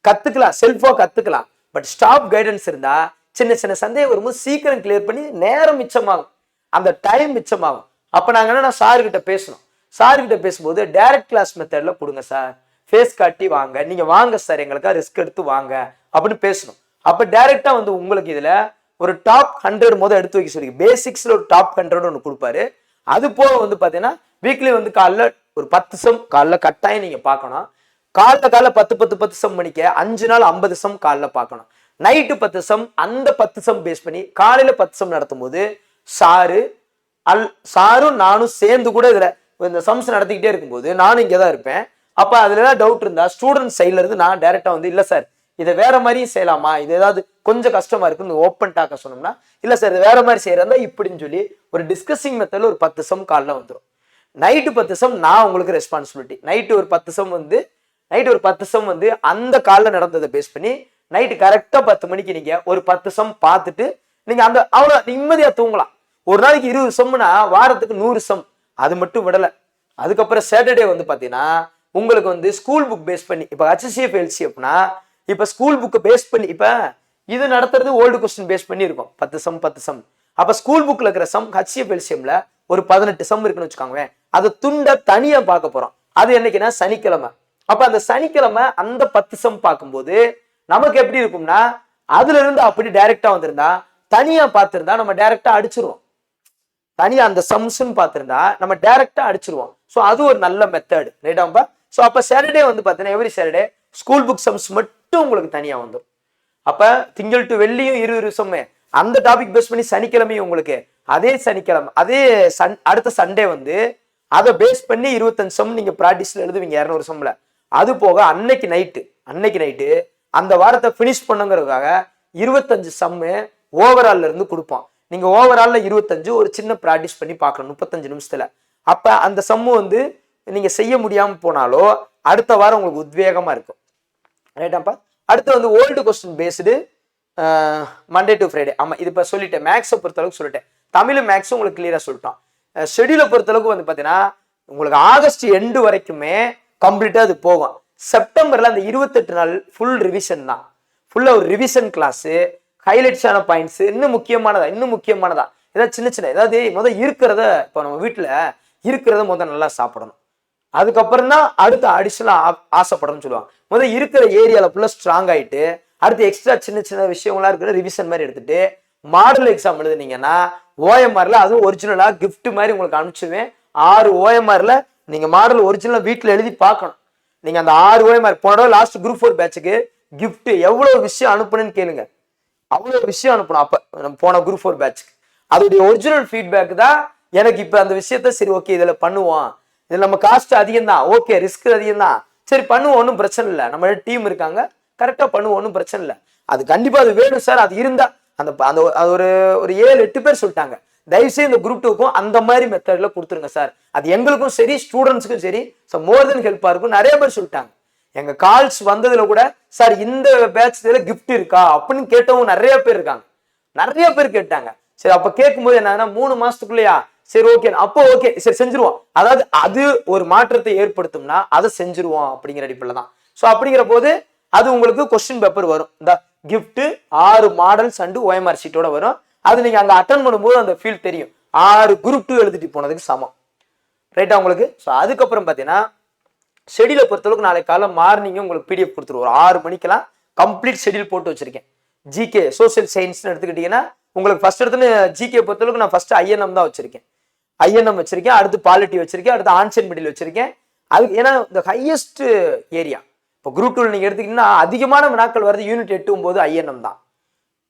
கத்துக்கலாம், செல்ஃபா கத்துக்கலாம். பட் ஸ்டாஃப் கைடன்ஸ் இருந்தா சின்ன சந்தேகம் வரும்போது சீக்கிரம் கிளியர் பண்ணி நேரம் மிச்சமாகும், அந்த டைம் மிச்சமாகும். அப்ப நாங்க என்ன சார் கிட்ட பேசும்போது டைரக்ட் கிளாஸ் மெத்தட்ல கொடுங்க சார், ஃபேஸ் காட்டி வாங்க, நீங்க வாங்க சார் எங்களுக்கா ரிஸ்க் எடுத்து வாங்க அப்படின்னு பேசணும். அப்ப டைரக்டா வந்து உங்களுக்கு இதுல ஒரு டாப் 100 முதல் எடுத்து வைக்க சொல்லி பேசிக்ஸ்ல ஒரு டாப் 100 ஒன்று கொடுப்பாரு. அது போக வந்து பாத்தீங்கன்னா வீக்லி வந்து காலைல ஒரு 10 சம் காலைல கட்டாயம் நீங்க பார்க்கணும். காலைல 10 சம் பண்ணிக்க 5 நாள் 50 சம் காலைல பார்க்கணும். நைட்டு 10 சம், அந்த 10 சம் பேஸ் பண்ணி காலையில 10 சம் நடத்தும் போது சாரும் நானும் சேர்ந்து கூட இதுல இந்த சம்ஸ் நடத்திக்கிட்டே இருக்கும்போது நானும் இங்கதான் இருப்பேன். அப்ப அதுல ஏதாவது டவுட் இருந்தா ஸ்டூடெண்ட் சைட்ல இருந்து நான் டைரக்டா வந்து இல்ல சார் இதை வேற மாதிரியும் செய்யலாமா, இது ஏதாவது கொஞ்சம் கஷ்டமா இருக்குன்னு ஓப்பன் டாக்க சொன்னோம்னா இல்ல சார் இது வேற மாதிரி செய்யறதா இப்படின்னு சொல்லி ஒரு டிஸ்கசிங் மெத்தட்ல ஒரு 10 சம் காலைல வந்துடும். நைட்டு 10 சம் நான் உங்களுக்கு ரெஸ்பான்சிபிலிட்டி. நைட்டு ஒரு 10 சம் வந்து அந்த காலைல நடந்ததை பேஸ் பண்ணி நைட்டு கரெக்டா 10 மணிக்கு நீங்க ஒரு 10 சம் பார்த்துட்டு நீங்க அந்த அவ்வளவு நிம்மதியா தூங்கலாம். ஒரு நாளைக்கு 20 சம்னா வாரத்துக்கு 100 சம், அது மட்டும் விடல. அதுக்கப்புறம் சாட்டர்டே வந்து பாத்தீங்கன்னா உங்களுக்கு வந்து ஸ்கூல் புக் பேஸ் பண்ணி இப்ப HCF LCFனா இப்ப ஸ்கூல் புக்கை பேஸ் பண்ணி இப்ப இது நடத்துறது ஓல்டு கொஸ்டின் பேஸ் பண்ணி இருக்கும் 10 சம். அப்ப ஸ்கூல் புக்ல இருக்கிற சம் HCF LCMல ஒரு 18 சம் இருக்குன்னு வச்சுக்கோங்க. அதை துண்ட தனியா பார்க்க போறோம். அது என்னைக்குன்னா சனிக்கிழமை. அப்ப அந்த சனிக்கிழமை அந்த 10 சம் பார்க்கும்போது நமக்கு எப்படி இருக்கும்னா அதுல இருந்து அப்படி டைரக்டா வந்திருந்தா தனியா பார்த்திருந்தா நம்ம டைரக்டா அடிச்சிருவோம். தனியா அந்த சம்ஸ்ன்னு பார்த்திருந்தா நம்ம டைரக்டா அடிச்சிருவோம். ஸோ அது ஒரு நல்ல மெத்தட் ரைட்டாம்பா. ஸோ அப்ப சாட்டர்டே வந்து பார்த்தீங்கன்னா every Saturday school book sums மட்டும் உங்களுக்கு தனியா வந்துடும். அப்ப திங்கள் டு வெள்ளியும் 20 சம் அந்த டாபிக் பேஸ் பண்ணி சனிக்கிழமையும் உங்களுக்கு அதே சனிக்கிழமை அதே அடுத்த சண்டே வந்து அதை பேஸ் பண்ணி 25 சம் நீங்க ப்ராக்டிஸ்ல எழுதுவீங்க 200 சம்ல. அது போக அன்னைக்கு நைட்டு அந்த வாரத்தை பினிஷ் பண்ணுங்கிறதுக்காக 25 சம் ஓவரால்ல இருந்து கொடுப்போம். நீங்க ஓவரால்ல 25 ஒரு சின்ன ப்ராக்டிஸ் பண்ணி பார்க்கணும் 35 நிமிஷத்துல. அப்ப அந்த சம்மு வந்து நீங்க செய்ய முடியாம போனாலோ அடுத்த வாரம் உங்களுக்கு உத்வேகமா இருக்கும் ரைட்டாப்பா. அடுத்து வந்து old question based Monday to Friday. ஆமா இது இப்ப சொல்லிட்டேன். மேக்ஸை பொறுத்தளவுக்கு சொல்லிட்டேன். தமிழும் மேக்ஸும் உங்களுக்கு கிளியரா சொல்லிட்டோம். ஷெடியூலை பொறுத்தளவுக்கு வந்து பாத்தீங்கன்னா உங்களுக்கு ஆகஸ்ட் எண்டு வரைக்குமே கம்ப்ளீட்டா அது போகும். செப்டம்பர்ல அந்த 28 நாள் ஃபுல் ரிவிஷன் தான். ஃபுல்லா ஒரு ரிவிஷன் கிளாஸ், ஹைலைட்ஸான பாயிண்ட்ஸ், இன்னும் முக்கியமானதா ஏதாவது சின்ன ஏதாவது முதல் இருக்கிறத இப்போ நம்ம வீட்டுல இருக்கிறத முதல் நல்லா சாப்பிடணும். அதுக்கப்புறம் தான் அடுத்த அடிஷனலா ஆசைப்படணும்னு சொல்லுவாங்க. முதல் இருக்கிற ஏரியால ஃபுல்லா ஸ்ட்ராங் ஆயிட்டு அடுத்து எக்ஸ்ட்ரா சின்ன விஷயங்களா இருக்கிற ரிவிஷன் மாதிரி எடுத்துட்டு மாடல் எக்ஸாம் எழுதுனீங்கன்னா OMRல அதுவும் ஒரிஜினலா கிஃப்ட் மாதிரி உங்களுக்கு அனுப்பிச்சுவேன். 6 OMRல நீங்க மாடல் ஒரிஜினலா வீட்டுல எழுதி பார்க்கணும். நீங்க அந்த 6 OMR போன லாஸ்ட் குரூப் 4 பேட்சுக்கு கிஃப்ட் எவ்வளவு விஷயம் அனுப்பணும்னு கேளுங்க. அவ்வளவு விஷயம் அனுப்பணும். அப்ப நம்ம போன குரூப் 4 பேட்சுக்கு அதோடைய ஒரிஜினல் ஃபீட்பேக் தான் எனக்கு இப்ப அந்த விஷயத்த சரி ஓகே இதுல பண்ணுவோம், இதுல நம்ம காஸ்ட் அதிகம் தான், ஓகே ரிஸ்க் அதிகம் தான், சரி பண்ணுவோம், ஒன்றும் பிரச்சனை இல்லை, நம்ம டீம் இருக்காங்க கரெக்டா பண்ணுவோம், ஒன்றும் பிரச்சனை இல்லை. அது கண்டிப்பா அது வேணும் சார், அது இருந்தா அந்த ஒரு 7-8 பேர் சொல்லிட்டாங்க தயவுசெய்து இந்த குரூப் 2க்கும் அந்த மாதிரி மெத்தட்ல கொடுத்துருங்க சார், அது எங்களுக்கும் சரி ஸ்டூடெண்ட்ஸுக்கும் சரி மோர் தென் ஹெல்ப்பா இருக்கும். நிறைய பேர் சொல்லிட்டாங்க. எங்க கால்ஸ் வந்ததுல கூட சார் இந்த பேட்ச்ல கிஃப்ட் இருக்கா அப்படின்னு கேட்டவங்க நிறைய பேர் இருக்காங்க. நிறைய பேர் கேட்டாங்க. சரி அப்ப கேட்கும்போது என்னன்னா 3 மாசத்துக்குள்ளயா சரி ஓகே அப்போ ஓகே சரி செஞ்சிருவோம். அதாவது அது ஒரு மாற்றத்தை ஏற்படுத்தும்னா அதை செஞ்சிருவோம் அப்படிங்கிற அடிப்படையில் தான். ஸோ அப்படிங்கிற போது அது உங்களுக்கு கொஸ்டின் பேப்பர் வரும். இந்த கிஃப்ட் 6 மாடல்ஸ் அண்ட் OMR ஷீட்டோட வரும். அது நீங்க அங்க அட்டன் பண்ணும்போது அந்த ஃபீல் தெரியும். 6 குரூப் 2 எழுதிட்டு போனதுக்கு சமம் ரைட்டா உங்களுக்கு. ஸோ அதுக்கப்புறம் பார்த்தீங்கன்னா ஷெடியூலை பொறுத்தளவுக்கு நாளைக்கு காலை மார்னிங் உங்களுக்கு PDF கொடுத்துருவோம். 6 மணிக்கெல்லாம் கம்ப்ளீட் ஷெடியூல் போட்டு வச்சிருக்கேன். ஜிகே சோசியல் சயின்ஸ்னு எடுத்துக்கிட்டீங்கன்னா உங்களுக்கு ஃபர்ஸ்ட் எடுத்துன்னு ஜிகே பொறுத்தளவுக்கு நான் ஃபர்ஸ்ட் INM தான் வச்சிருக்கேன். அடுத்து பாலிட்டி வச்சிருக்கேன், அடுத்து ஆன்சர் மிடில் வச்சிருக்கேன். அதுக்கு ஏன்னா இந்த ஹையஸ்ட் ஏரியா இப்போ குரூப் 2 நீங்க எடுத்தீங்கன்னா அதிகமான வினாக்கள் வருது யூனிட் 8, 9 INM தான்.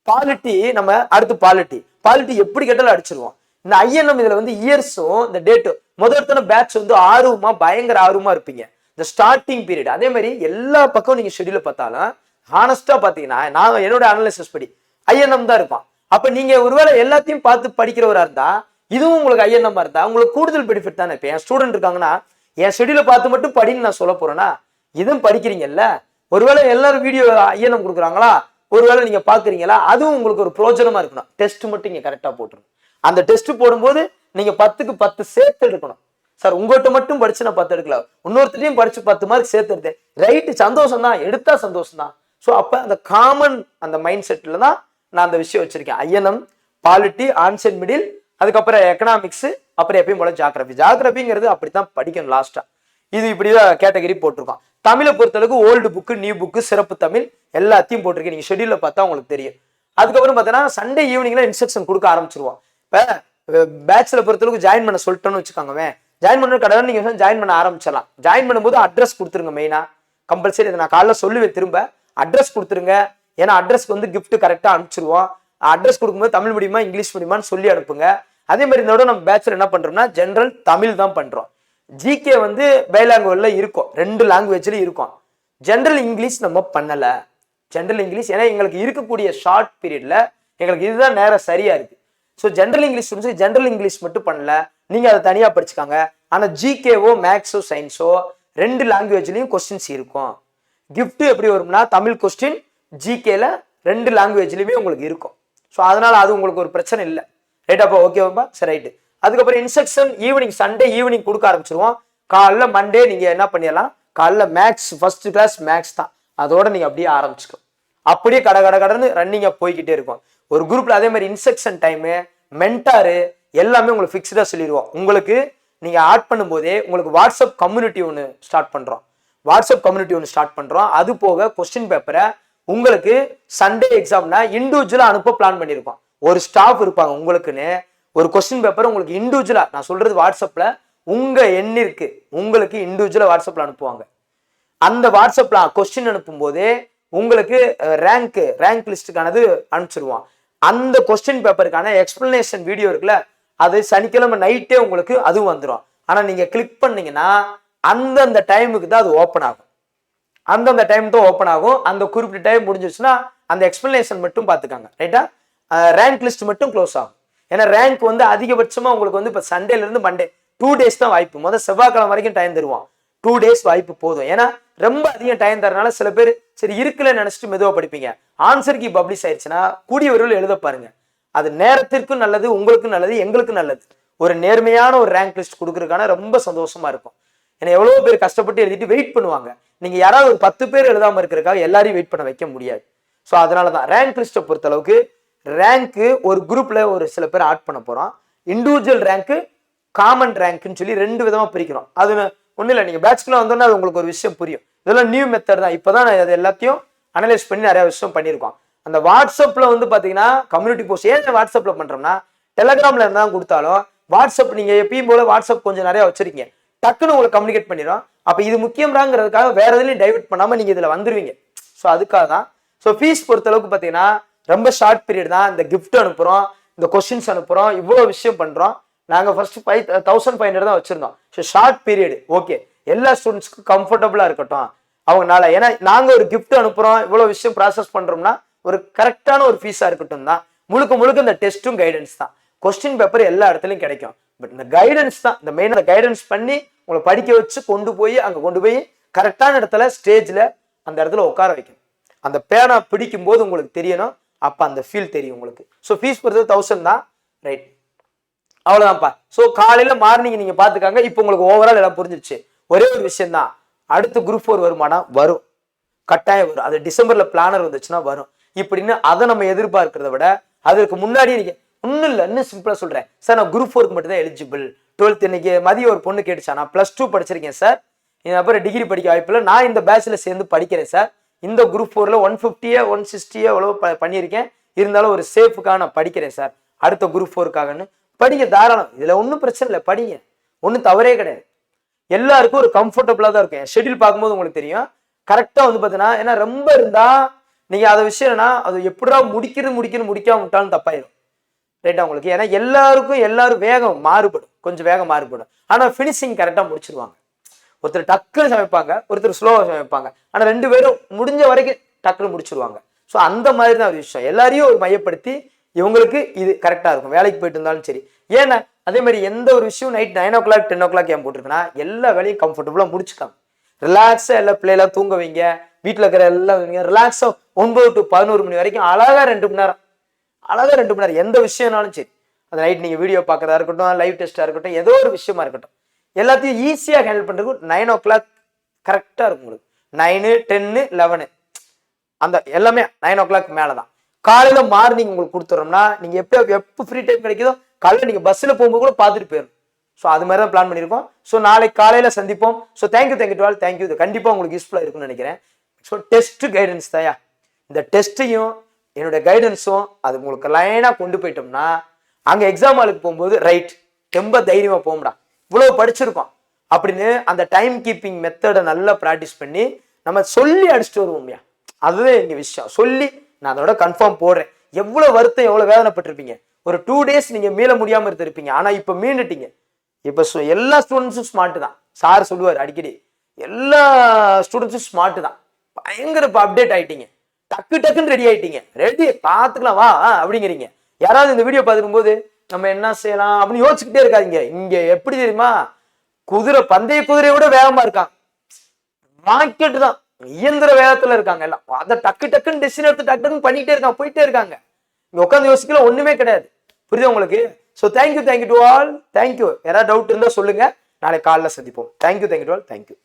பாலிட்டி நம்ம அடுத்து பாலிட்டி எப்படி கேட்டாலும் அடிச்சிருவோம். இந்த INM இதுல வந்து இயர்ஸும் இந்த டேட்டும் முதல்ல பேட்ச் வந்து பயங்கர ஆர்வமா இருப்பீங்க இந்த ஸ்டார்டிங் பீரியட். அதே மாதிரி எல்லா பக்கம் நீங்க ஷெடியூல பார்த்தாலும் ஹானஸ்டா பாத்தீங்கன்னா நான் என்னோட அனலிசிஸ் படி INM தான் இருப்பான். அப்ப நீங்க ஒருவேளை எல்லாத்தையும் பார்த்து படிக்கிறவரா இருந்தா இதுவும் உங்களுக்கு INM இருந்தா உங்களுக்கு கூடுதல் பெனிஃபிட் தானே. இப்ப என் ஸ்டூடெண்ட் இருக்காங்கன்னா என் ஷெடியூல பார்த்து மட்டும் படின்னு நான் சொல்ல போறேன்னா இதுவும் படிக்கிறீங்கல்ல. ஒருவேளை எல்லாரும் வீடியோ INM கொடுக்குறாங்களா, ஒருவேளை நீங்க பாக்குறீங்களா, அதுவும் உங்களுக்கு ஒரு பிரோஜனமா இருக்கணும். டெஸ்ட் மட்டும் இங்க கரெக்டா போட்டுருணும். அந்த டெஸ்ட் போடும்போது நீங்க 10க்கு 10 சேர்த்து எடுக்கணும். சார் உங்கள்கிட்ட மட்டும் படிச்சு நான் 10 எடுக்கல, இன்னொருத்தையும் படிச்சு 10 மார்க் சேர்த்து எடுத்தேன் ரைட்டு, சந்தோஷம் தான், எடுத்தா சந்தோஷம் தான். ஸோ அப்ப அந்த காமன் அந்த மைண்ட் செட்ல தான் நான் அந்த விஷயம் வச்சிருக்கேன். INM, பாலிட்டி, ஆன்சர் மிடில், அதுக்கப்புறம் எக்கனாமிக்ஸ், அப்புறம் எப்பயும் போல ஜாகிரபி. ஜாகிரபிங்கிறது அப்படித்தான் படிக்கணும் லாஸ்டா. இது இப்படிதான் கேட்டகரி போட்டிருக்கோம். தமிழை பொறுத்தளவுக்கு ஓல்டு புக்கு, நியூ புக்கு, சிறப்பு தமிழ் எல்லாத்தையும் போட்டிருக்கேன். நீங்க ஷெடியூல்ல பார்த்தா உங்களுக்கு தெரியும். அதுக்கப்புறம் பார்த்தீங்கன்னா சண்டே ஈவினிங்ல இன்ஸ்ட்ரக்ஷன் கொடுக்க ஆரம்பிச்சிருவோம். இப்போ பேட்ச்ல பொறுத்தளவுக்கு ஜாயின் பண்ண சொல்லிட்டோன்னு வச்சுக்கோங்க. ஜாயின் பண்ண கடை நீங்க ஜாயின் பண்ண ஆரம்பிச்சிடலாம். ஜாயின் பண்ணும்போது அட்ரஸ் கொடுத்துருங்க. மெயினா கம்பல்சரி இதை நான் காலைல சொல்லுவேன். திரும்ப அட்ரஸ் கொடுத்துருங்க. ஏன்னா அட்ரஸ்க்கு வந்து கிஃப்ட் கரெக்டாக அனுப்பிச்சிருவோம். அட்ரஸ் கொடுக்கும்போது தமிழ் மீடியமா இங்கிலீஷ் மீடியமான்னு சொல்லி அனுப்புங்க. அதே மாதிரி இந்த நம்ம பேட்ச்ல என்ன பண்றோம்னா ஜென்ரல் தமிழ் தான் பண்றோம். ஜிகே வந்து பைலாங்குவேஜ்ல இருக்கும், 2 லாங்குவேஜ்ல இருக்கும். ஜென்ரல் இங்கிலீஷ் நம்ம பண்ணல. ஜென்ரல் இங்கிலீஷ் ஏன்னா எங்களுக்கு இருக்கக்கூடிய ஷார்ட் பீரியட்ல எங்களுக்கு இதுதான் நேரம் சரியா இருக்கு. So general English general English மட்டும் பண்ணல, நீங்க அதை தனியா படிச்சுக்காங்க. ஆனா ஜிகேவோ மேக்ஸோ சயின்ஸோ 2 லாங்குவேஜ்லயும் கொஸ்டின்ஸ் இருக்கும். கிஃப்ட் எப்படி வரும்னா தமிழ் கொஸ்டின், ஜிகேல 2 லாங்குவேஜ்லயுமே உங்களுக்கு இருக்கும். ஸோ அதனால அது உங்களுக்கு ஒரு பிரச்சனை இல்லை. ரைட்டாப்பா? ஓகேவாப்பா? சரி, ரைட்டு. அதுக்கப்புறம் இன்ஸ்ட்ரக்ஷன் ஈவினிங், சண்டே ஈவினிங் கொடுக்க ஆரம்பிச்சிருவோம். காலைல மண்டே நீங்க என்ன பண்ணிடலாம், காலைல மேக்ஸ் ஃபர்ஸ்ட் கிளாஸ் மேக்ஸ் தான், அதோட நீங்க அப்படியே ஆரம்பிச்சுக்கோ. அப்படியே கடன்னு ரன்னிங்கா போய்கிட்டே இருக்கும். ஒரு குரூப்ல அதே மாதிரி இன்ஸ்ட்ரக்ஷன் டைமு, மென்டாரு எல்லாமே உங்களுக்கு ஃபிக்ஸ்டா சொல்லிடுவோம். உங்களுக்கு நீங்க ஆட் பண்ணும் போதே உங்களுக்கு வாட்ஸ்அப் கம்யூனிட்டி ஒன்று ஸ்டார்ட் பண்றோம். அது போக கொஸ்டின் பேப்பரை உங்களுக்கு சண்டே எக்ஸாம்னா இண்டிவிஜுவலா அனுப்ப பிளான் பண்ணியிருக்கோம். ஒரு ஸ்டாஃப் இருப்பாங்க உங்களுக்குன்னு. ஒரு கொஸ்டின் பேப்பர் உங்களுக்கு இண்டிவிஜுவலா, நான் சொல்றது வாட்ஸ்அப்ல உங்க எண்ணிற்கு உங்களுக்கு இண்டிவிஜுவலா வாட்ஸ்அப்ல அனுப்புவாங்க. அந்த வாட்ஸ்அப்ல கொஸ்டின் அனுப்பும் போதே உங்களுக்கு ரேங்க் லிஸ்டுக்கானது அனுப்பிச்சிருவோம். அந்த கொஸ்டின் பேப்பருக்கான எக்ஸ்பிளனேஷன் வீடியோ இருக்குல்ல, அது சனிக்கிழமை நைட்டே உங்களுக்கு அதுவும் வந்துடும். ஆனா நீங்க கிளிக் பண்ணீங்கன்னா அந்தந்த டைமுக்கு தான் அது ஓப்பன் ஆகும். அந்தந்த டைம் தான் ஓப்பன் ஆகும். அந்த குறிப்பிட்ட டைம் முடிஞ்சிருச்சுன்னா அந்த எக்ஸ்பிளனேஷன் மட்டும் பார்த்துக்காங்க. ரைட்டா? ரேங்க் லிஸ்ட் மட்டும் க்ளோஸ் ஆகும். ஏன்னா ரேங்க் வந்து அதிகபட்சமா உங்களுக்கு வந்து இப்போ சண்டேல இருந்து மண்டே 2 டேஸ் தான் வாய்ப்பு. முதல் செவ்வாய்க்கிழமை வரைக்கும் டைம் தருவோம். 2 டேஸ் வாய்ப்பு போதும். ஏன்னா ரொம்ப அதிகம் டைம் தரனால சில பேர் சரி இருக்குல்ல நினைச்சிட்டு மெதுவாக படிப்பீங்க. ஆன்சர் கீ பப்ளிஷ் ஆயிடுச்சுன்னா கூடிய விரைவில் எழுத பாருங்க. அது நேரத்திற்கும் நல்லது, உங்களுக்கும் நல்லது, எங்களுக்கும் நல்லது. ஒரு நேர்மையான ஒரு ரேங்க் லிஸ்ட் கொடுக்கறதுக்கான ரொம்ப சந்தோஷமா இருக்கும். ஏன்னா எவ்வளவு பேர் கஷ்டப்பட்டு எழுதிட்டு வெயிட் பண்ணுவாங்க. நீங்க யாராவது ஒரு 10 பேர் எழுதாம இருக்கிறதுக்காக எல்லாரையும் வெயிட் பண்ண வைக்க முடியாது. ஸோ அதனாலதான் ரேங்க் லிஸ்ட்டை பொறுத்த அளவுக்கு ரேங்க்கு ஒரு குரூப்ல ஒரு சில பேர் ஆட் பண்ண போறோம். இண்டிவிஜுவல் ரேங்க்கு, காமன் ரேங்க்னு சொல்லி 2 விதமா பிரிக்கிறோம். அது ஒன்றும் இல்லை, நீங்க பேட்ச்க்குள்ள வந்தோன்னா அது உங்களுக்கு ஒரு விஷயம் புரியும். இதெல்லாம் நியூ மெத்தட் தான். இப்போதான் அது எல்லாத்தையும் அனலைஸ் பண்ணி நிறைய விஷயம் பண்ணியிருக்கோம். அந்த வாட்ஸ்அப்ல வந்து பாத்தீங்கன்னா கம்யூனிட்டி போஸ்ட் ஏன் வாட்ஸ்அப்ல பண்றோம்னா, டெலிகிராம்ல இருந்தா கொடுத்தாலும் வாட்ஸ்அப் நீங்க எப்பயும் போல வாட்ஸ்அப் கொஞ்சம் நிறைய வச்சிருக்கீங்க, டக்குன்னு உங்களுக்கு கம்யூனிகேட் பண்ணிடும். அப்ப இது முக்கியம்ங்கிறதுக்காக வேற எதுலையும் டைவர்ட் பண்ணாம நீங்க இதுல வந்துருவீங்க. ஸோ அதுக்காக தான். ஸோ ஃபீஸ் பொறுத்த அளவுக்கு பாத்தீங்கன்னா ரொம்ப ஷார்ட் பீரியட் தான். இந்த கிஃப்ட் அனுப்புறோம், இந்த கொஸ்டின்ஸ் அனுப்புறோம், இவ்வளவு விஷயம் பண்றோம். நாங்க ஃபர்ஸ்ட் 1500 தான் வச்சிருந்தோம். ஸோ ஷார்ட் பீரியட் ஓகே, எல்லா ஸ்டூடெண்ட்ஸ்க்கும் கம்ஃபர்டபுளா இருக்கட்டும் அவங்கனால. ஏன்னா நாங்க ஒரு கிஃப்ட் அனுப்புறோம், இவ்வளவு விஷயம் ப்ராசஸ் பண்றோம்னா ஒரு கரெக்டான ஒரு ஃபீஸா இருக்கட்டும் தான். முழுக்க இந்த டெஸ்ட்டும் கைடன்ஸ் தான். கொஸ்டின் பேப்பர் எல்லா இடத்துலையும் கிடைக்கும். பட் இந்த கைடன்ஸ் தான் இந்த மெயினாக கைடன்ஸ் பண்ணி உங்களை படிக்க வச்சு கொண்டு போய் கரெக்டான இடத்துல ஸ்டேஜ்ல அந்த இடத்துல உட்கார வைக்கணும். அந்த பேனா பிடிக்கும் போது உங்களுக்கு தெரியணும், அப்ப அந்த ஃபீல் தெரியும் உங்களுக்கு. ஸோ ஃபீஸ் பொறுத்தது 1000 தான். ரைட், அவ்வளவுதான்ப்பா. ஸோ காலையில மார்னிங் நீங்க பாத்துக்காங்க. இப்போ உங்களுக்கு ஓவரால் எல்லாம் புரிஞ்சிருச்சு. ஒரே ஒரு விஷயம் தான், அடுத்து குரூப் 4 வருமானம் வரும், கட்டாயம் வரும். அது டிசம்பர்ல பிளானர் வந்துச்சுன்னா வரும். இப்படின்னு அதை நம்ம எதிர்பார்க்கிறத விட அதற்கு முன்னாடி நீங்க ஒன்னும் இல்லை, இன்னும் சிம்பிளா சொல்றேன் சார், நான் குரூப் 4க்கு மட்டும் தான் எலிஜிபிள். 12th இன்னைக்கு மதியம் ஒரு பொண்ணு கேட்டுச்சா, நான் +2 படிச்சிருக்கேன் சார், அப்புறம் டிகிரி படிக்க வாய்ப்பில்லை, நான் இந்த பேட்ச்ல சேர்ந்து படிக்கிறேன் சார், இந்த குரூப் 4ல 150 160 எவ்வளவு பண்ணியிருக்கேன், இருந்தாலும் ஒரு சேஃபுக்காக நான் படிக்கிறேன் சார், அடுத்த குரூப் 4க்காகன்னு படிக்க தாராளம். இதுல ஒன்றும் பிரச்சனை இல்லை, படிங்க, ஒன்றும் தவறே கிடையாது. எல்லாருக்கும் ஒரு கம்ஃபர்டபுளா தான் இருக்கும். ஷெட்யூல் பார்க்கும்போது உங்களுக்கு தெரியும் கரெக்டா வந்து பார்த்தீங்கன்னா. ஏன்னா ரொம்ப இருந்தா நீங்க அதை விஷயம்னா அது எப்படிடா முடிக்காம விட்டாலும் தப்பாயிடும். ரைட்டா உங்களுக்கு? ஏன்னா எல்லாரும் வேகம் மாறுபடும், கொஞ்சம் வேகம் மாறுபடும். ஆனா ஃபினிஷிங் கரெக்டா முடிச்சிருவாங்க. ஒருத்தர் டக்குன்னு சமைப்பாங்க, ஒருத்தர் ஸ்லோவா சமைப்பாங்க. ஆனா 2 பேரும் முடிஞ்ச வரைக்கும் டக்குன்னு முடிச்சிருவாங்க. ஸோ அந்த மாதிரி தான் ஒரு விஷயம். எல்லாரையும் ஒரு மையப்படுத்தி இவங்களுக்கு இது கரெக்டா இருக்கும், வேலைக்கு போயிட்டு இருந்தாலும் சரி. ஏன்னா அதே மாதிரி எந்த ஒரு விஷயம் நைட் 9 o'clock 10 o'clock ஏன் போட்டிருக்குன்னா எல்லா வேலையும் கம்ஃபர்டபுளா முடிச்சுக்காங்க. ரிலாக்ஸா எல்லா பிள்ளைலாம் தூங்க வைங்க, வீட்டில் இருக்கிற எல்லாம் ரிலாக்ஸா 9 to 11 மணி வரைக்கும் அழகா 2 மணி நேரம் எந்த விஷயம்னாலும் சரி. அது நைட் நீங்க வீடியோ பார்க்கறதா இருக்கட்டும், லைவ் டெஸ்டா இருக்கட்டும், ஏதோ ஒரு விஷயமா இருக்கட்டும், எல்லாத்தையும் ஈஸியாக ஹேண்டில் பண்றதுக்கு 9 o'clock கரெக்டா இருக்கும் உங்களுக்கு. 9 10 11 அந்த எல்லாமே 9 o'clock மேலதான். காலையில மார்னிங் உங்களுக்கு கொடுத்துறோம்னா நீங்க எப்போ ஃப்ரீ டைம் கிடைக்குதோ காலையில நீங்க பஸ்ல போகும்போது கூட பார்த்துட்டு போயிடும். ஸோ அது மாதிரி தான் பிளான் பண்ணியிருக்கோம். ஸோ நாளைக்கு காலையில் சந்திப்போம். So thank you to all. Thank you. இது கண்டிப்பாக உங்களுக்கு யூஸ்ஃபுல்லாக இருக்கும்னு நினைக்கிறேன். ஸோ டெஸ்ட் கைடன்ஸ் தாயா, இந்த டெஸ்ட்டையும் என்னோட கைடன்ஸும் அது உங்களுக்கு லைனாக கொண்டு போயிட்டோம்னா அங்கே எக்ஸாம் ஹாலுக்கு போகும்போது ரைட் ரொம்ப தைரியமாக போகும்டா, இவ்வளோ படிச்சிருக்கோம் அப்படின்னு அந்த டைம் கீப்பிங் மெத்தடை நல்லா ப்ராக்டிஸ் பண்ணி நம்ம சொல்லி அடிச்சுட்டு வருவோம்யா. அதுதான் எங்கள் விஷயம். சொல்லி நான் அதோட கன்ஃபார்ம் போடுறேன். எவ்வளோ வருத்தம், எவ்வளோ வேதனைப்பட்டிருப்பீங்க. ஒரு 2 days நீங்கள் மீள முடியாமல் இருந்திருப்பீங்க. ஆனால் இப்போ மீண்டுட்டீங்க. இப்போ எல்லா ஸ்டூடெண்ட்ஸும் ஸ்மார்ட் தான். சார் சொல்லுவார் அடிக்கடி, எல்லா ஸ்டூடெண்ட்ஸும் ஸ்மார்ட் தான். பயங்கர இப்போ அப்டேட் ஆகிட்டீங்க. டக்குன்னு ரெடி ஆகிட்டீங்க. ரெடி பார்த்துக்கலாம் வா அப்படிங்கிறீங்க. யாராவது இந்த வீடியோ பார்த்துக்கும் போது நம்ம என்ன செய்யலாம் அப்படின்னு யோசிச்சுக்கிட்டே இருக்காதீங்க. இங்கே எப்படி தெரியுமா, பந்தய குதிரையை விட வேகமாக இருக்காங்க. ராக்கெட் தான், இயந்திர வேகத்துல இருக்காங்க எல்லாம். அதை டக்குன்னு டெசிஷன் எடுத்து டக்குன்னு பண்ணிட்டே இருக்காங்க, போயிட்டே இருக்காங்க. இங்க உட்காந்து யோசிக்கல ஒண்ணுமே கிடையாது. புரியுது உங்களுக்கு? So thank you to all. Thank you. யாராவது டவுட் இருந்தா சொல்லுங்க. நாளை காலைல சந்திப்போம். Thank you to all. தேங்க்யூ.